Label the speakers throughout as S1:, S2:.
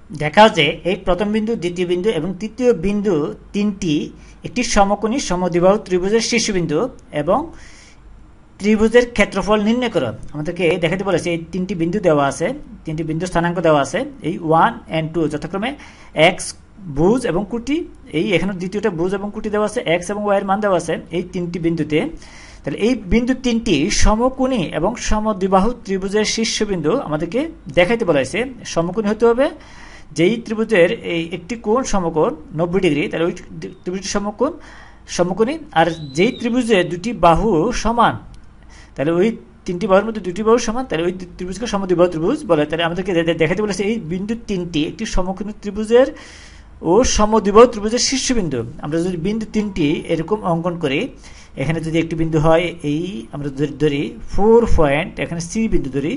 S1: দেখা যে এই প্রথম বিন্দু, দ্বিতীয় বিন্দু এবং তৃতীয় বিন্দু তিনটি একটি সমকোণী সমদ্বিবাহু ত্রিভুজের শীর্ষবিন্দু এবং ত্রিভুজের ক্ষেত্রফল নির্ণয় করো। আমাদেরকে দেখাতে বলেছে এই তিনটি বিন্দু দেওয়া আছে, তিনটি বিন্দু স্থানাঙ্ক দেওয়া আছে, এই 1 and 2 যথাক্রমে এক্স ভুজ এবং কুটি, এই এখানে দ্বিতীয়টা ভুজ এবং কুটি দেওয়া আছে, এক্স এবং ওয়াই এর মান দেওয়া আছে এই তিনটি বিন্দুতে। তাহলে এই বিন্দু তিনটি সমকোণী এবং সমদ্বিবাহু ত্রিভুজের শীর্ষবিন্দু আমাদেরকে দেখাইতে বলা হয়েছে। সমকোণী হতে হবে, যেই ত্রিভুজের এই একটি কোণ সমকোণ 90 ডিগ্রি, তাহলে ওই ত্রিভুজটি সমকোণী। আর যেই ত্রিভুজে দুটি বাহু সমান, তাহলে ওই তিনটি বাহুর মধ্যে দুটি বাহু সমান, তাহলে ওই ত্রিভুজকে সমদ্বিবাহু ত্রিভুজ বলে। তাহলে আমাদেরকে দেখাতে বলেছে এই বিন্দু তিনটি একটি সমকোণী ত্রিভুজের ও সমদ্বিবাহু ত্রিভুজের শীর্ষবিন্দু। আমরা যদি বিন্দু তিনটি এরকম অঙ্কন করি, এখানে যদি একটি বিন্দু হয়, এই আমরা ধরি 4 পয়েন্ট, এখানে সি বিন্দু ধরি,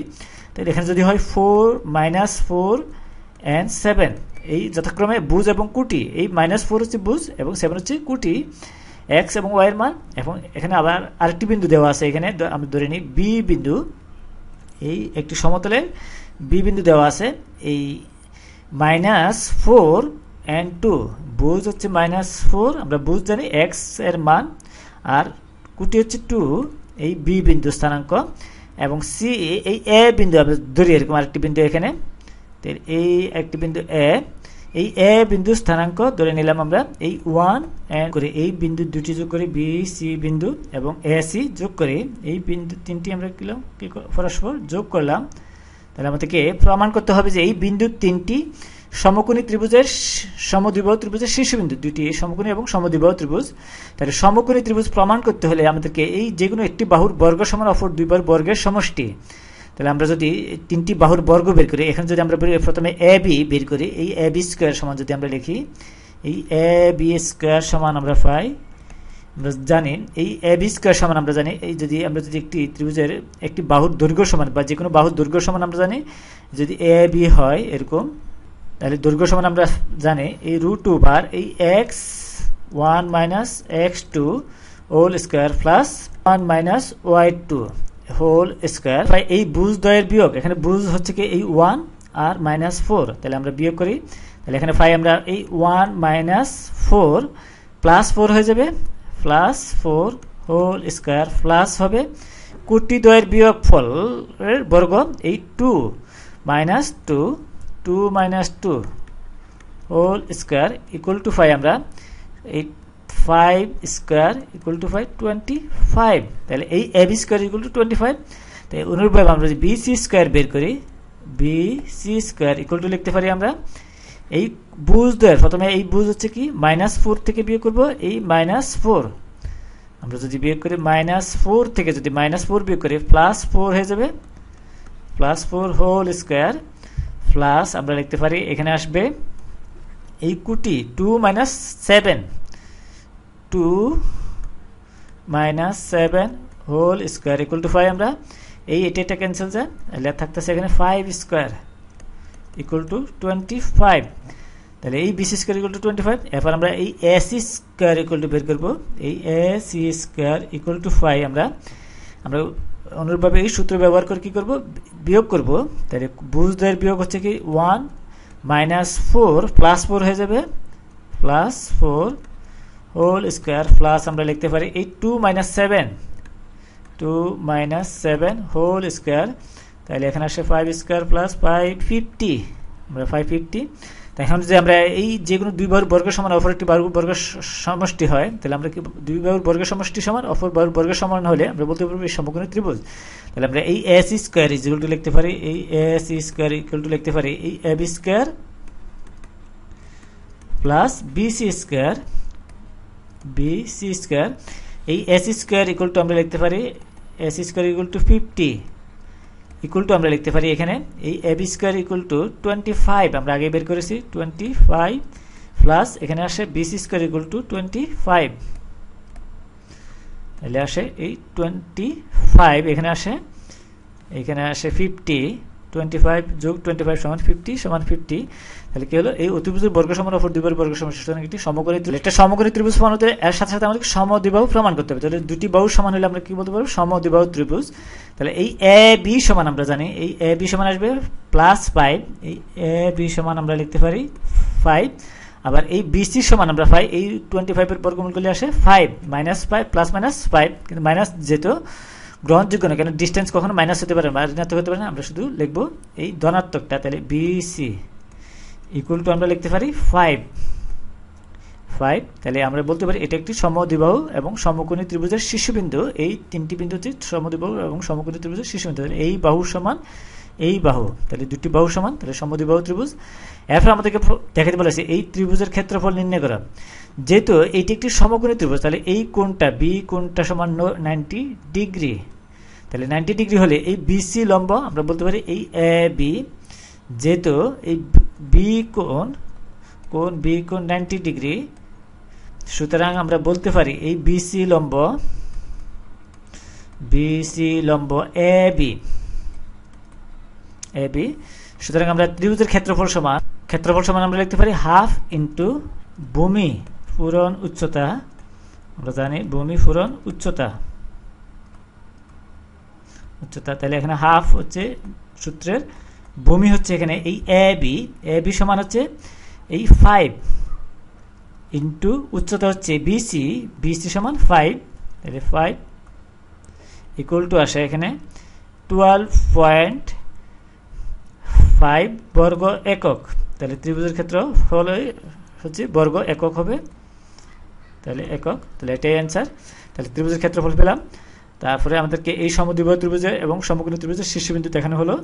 S1: তাহলে এখানে যদি হয় 4, -4 and 7, এই যথাক্রমে ভুজ এবং কুটি, এই -4 হচ্ছে ভুজ এবং 7 হচ্ছে কুটি, এক্স এবং ওয়াই এর মান। এবং এখানে আবার আরেকটি বিন্দু দেওয়া আছে, এখানে আমরা ধরে নিই বি বিন্দু, এই একটি সমতলের বি বিন্দু দেওয়া আছে, এই -4 and 2, ভুজ হচ্ছে -4, আমরা ভুজ জানি এক্স এর মান, আর কুটি হচ্ছে 2, এই বি বিন্দু স্থানাঙ্ক, এবং সি এই এ বিন্দু আমরা ধরি এরকম আরেকটি বিন্দু এখানে, এই একটি বিন্দু এ, এই এ বিন্দু স্থানাঙ্ক ধরে নিলাম আমরা এই 1 করে এই বিন্দু দুটি যোগ করে বি সি বিন্দু এবং এ সি যোগ করে এই বিন্দু তিনটি আমরা পরস্পর যোগ করলাম। তাহলে আমাদেরকে প্রমাণ করতে হবে যে এই বিন্দু তিনটি সমকোণী ত্রিভুজের সমদ্বিবাহু ত্রিভুজের শীর্ষবিন্দু, দুটি সমকোণী এবং সমদ্বিবাহু ত্রিভুজ। তাহলে সমকোণী ত্রিভুজ প্রমাণ করতে হলে আমাদেরকে এই যেকোনো একটি বাহুর বর্গ সমান অপর দুই বাহুর বর্গের সমষ্টি। তাহলে আমরা যদি তিনটি বাহুর বর্গ বের করি, এখানে যদি আমরা প্রথমে এ বি বের করি, এই এ বি স্কোয়ার সমান যদি আমরা লিখি, এই এ বি স্কোয়ার সমান আমরা পাই, আমরা জানি এই এ বি স্কোয়ার সমান আমরা জানি এই যদি একটি ত্রিভুজের একটি বাহুর দৈর্ঘ্য সমান বা যে কোনো বাহুর দৈর্ঘ্য সমান আমরা জানি যদি এ বি হয় এরকম, তাহলে দৈর্ঘ্য সমান আমরা জানি এই √2 এই x1 - x2 whole square plus 1 - y2 whole square. এই ভুজ দ্বয়ের বিয়োগ, এখানে ভুজ হচ্ছে কি এই 1 আর -4, তাহলে আমরা বিয়োগ করি, তাহলে এখানে পাই আমরা এই 1 - 4 প্লাস 4 হয়ে যাবে, +4 হোল স্কোয়ার প্লাস হবে কোটি দ্বয়ের বিয়োগ ফলের বর্গ এই 2 - 2 হোল স্কোয়ার ইকুয়াল টু 5, আমরা এই 5 স্কোয়ার ইকুয়াল টু 25, তাহলে এই A B square equal to 25। তাই অনুরূপভাবে আমরা যদি বি সি স্কোয়ার বের করি, B C square equal to লিখতে পারি আমরা এই ভুজ দ্বয়ের, প্রথমে এই ভুজ হচ্ছে কি -4 থেকে বিয়োগ করব এই -4, আমরা যদি বিয়োগ করি -4 থেকে যদি -4 বিয়োগ করি +4 হয়ে যাবে, +4 হোল স্কোয়ার প্লাস আমরা লিখতে পারি এখানে আসবে এই কোটি 2 - 7 হোল স্কোয়ার ইকুয়াল টু 5, আমরা এই এটা ক্যান্সেল যায়, তাহলে থাকতেছে এখানে 5 স্কোয়ার ইকুয়াল টু 25, তাহলে এই বিসি স্কোয়ার ইকুয়াল টু 25। এরপর আমরা এই এসি স্কোয়ার ইকুয়াল টু বের করবো, এই এসি স্কোয়ার ইকুয়াল টু 5, আমরা অনুরূপভাবে এই সূত্র ব্যবহার করে কি করব, বিয়োগ করব। তাহলে ভুজ দ্বয়ের বিয়োগ হচ্ছে কি 1 - 4 +4 হয়ে যাবে, +4 হোল স্কোয়ার প্লাস আমরা লিখতে পারি এই 2 - 7 হোল স্কোয়ার, তাহলে এখানে আসে 5 স্কোয়ার প্লাস 550, আমরা 550। তাই এখন যদি আমরা এই যে কোনো দুই বাহুর বর্গ সমান অপর একটি বাহুর বর্গ সমষ্টি হয়, তাহলে আমরা কি দুই বাহুর বর্গ সমষ্টি সমান অপর বাহুর বর্গ সমান হলে আমরা বলতে পারবো এই সমকোণী ত্রিভুজ। তাহলে আমরা এই A C square equal to লিখতে পারি, এই A C square equal to লিখতে পারি এই A B square plus B C square, এই A C square equal to আমরা লিখতে পারি A C square equal to 50 equal to আমরা লিখতে পারি এখানে এই A B square equal to 25, আমরা আগে বের করেছি 25 প্লাস এখানে আসে B C square equal to 25, তাহলে আসে এই 25, এখানে আসে 50 25 যোগ 25 সমান 50 সমান 50। তাহলে কি হলো, এই অতিভুজের বর্গ সমান অপর দুই বর্গ সমান, সুতরাং একটি সমকোণী ত্রিভুজ। একটা সমকোণী ত্রিভুজ প্রমাণ হতে এর সাথে সাথে আমাদের সমদ্বিবাহু প্রমাণ করতে হবে। তাহলে দুটি বাহু সমান হলে আমরা কি বলতে পারবো, সমদ্বিবাহু ত্রিভুজ। তাহলে এই এ বি সমান আমরা জানি, এই এ বি সমান আসবে +5, এই এ বি সমান আমরা লিখতে পারি 5। আবার এই বিসি সমান আমরা পাই, এই 25 এর বর্গমূল করলে আসে 5 -5 +-5, কিন্তু মাইনাস যেহেতু গ্রহণযোগ্য না, কেন ডিস্টেন্স কখনো মাইনাস হতে পারে না, ঋণাত্মক হতে পারে না, আমরা শুধু লিখবো এই ধনাত্মকটা। তাহলে বিসি ইকুয়াল টু আমরা লিখতে পারি 5। তাহলে আমরা বলতে পারি এটা একটি সমদ্বিবাহু এবং সমকোণী ত্রিভুজের শীর্ষবিন্দু। এই তিনটি বিন্দু হচ্ছে সমদ্বিবাহু এবং সমকোণী ত্রিভুজের শীর্ষবিন্দু। তাহলে এই বাহু সমান এই বাহু, তাহলে দুটি বাহু সমান, তাহলে সমদ্বিবাহু ত্রিভুজ। এরপর আমাদেরকে দেখাতে বলেছে এই ত্রিভুজের ক্ষেত্রফল নির্ণয় করা। যেহেতু এটি একটি সমকোণী ত্রিভুজ, তাহলে এই কোণটা বি কোণটা সমান 90 ডিগ্রি। তাহলে 90 ডিগ্রি হলে এই বিসি লম্ব আমরা বলতে পারি এই এ বি, যেহেতু এই বি কোণ বি কোণ 90 ডিগ্রি, সুতরাং আমরা বলতে পারি এই বিসি লম্ব এ বি। সুতরাং আমরা ত্রিভুজের ক্ষেত্রফল সমান আমরা লিখতে পারি হাফ ইন্টু ভূমি পূরণ উচ্চতা। আমরা জানি ভূমি পূরণ উচ্চতা। তাহলে এখানে হাফ হচ্ছে সূত্রের, ভূমি হচ্ছে এখানে এই এ বি সমান হচ্ছে এই 5 ইন্টু উচ্চতা হচ্ছে বিসি সমান 5। তাহলে 5 ইকুয়াল টু আসে এখানে 12.5 বর্গ একক। তাহলে ত্রিভুজের ক্ষেত্রফল হচ্ছে বর্গ একক হবে, তাহলে একক। তাহলে এটাই অ্যান্সার। তাহলে ত্রিভুজের ক্ষেত্রফল পেলাম। তারপরে আমাদেরকে এই সমদ্বিবাহু ত্রিভুজের এবং সমকোণী ত্রিভুজের শীর্ষবিন্দু দেখানো হলো।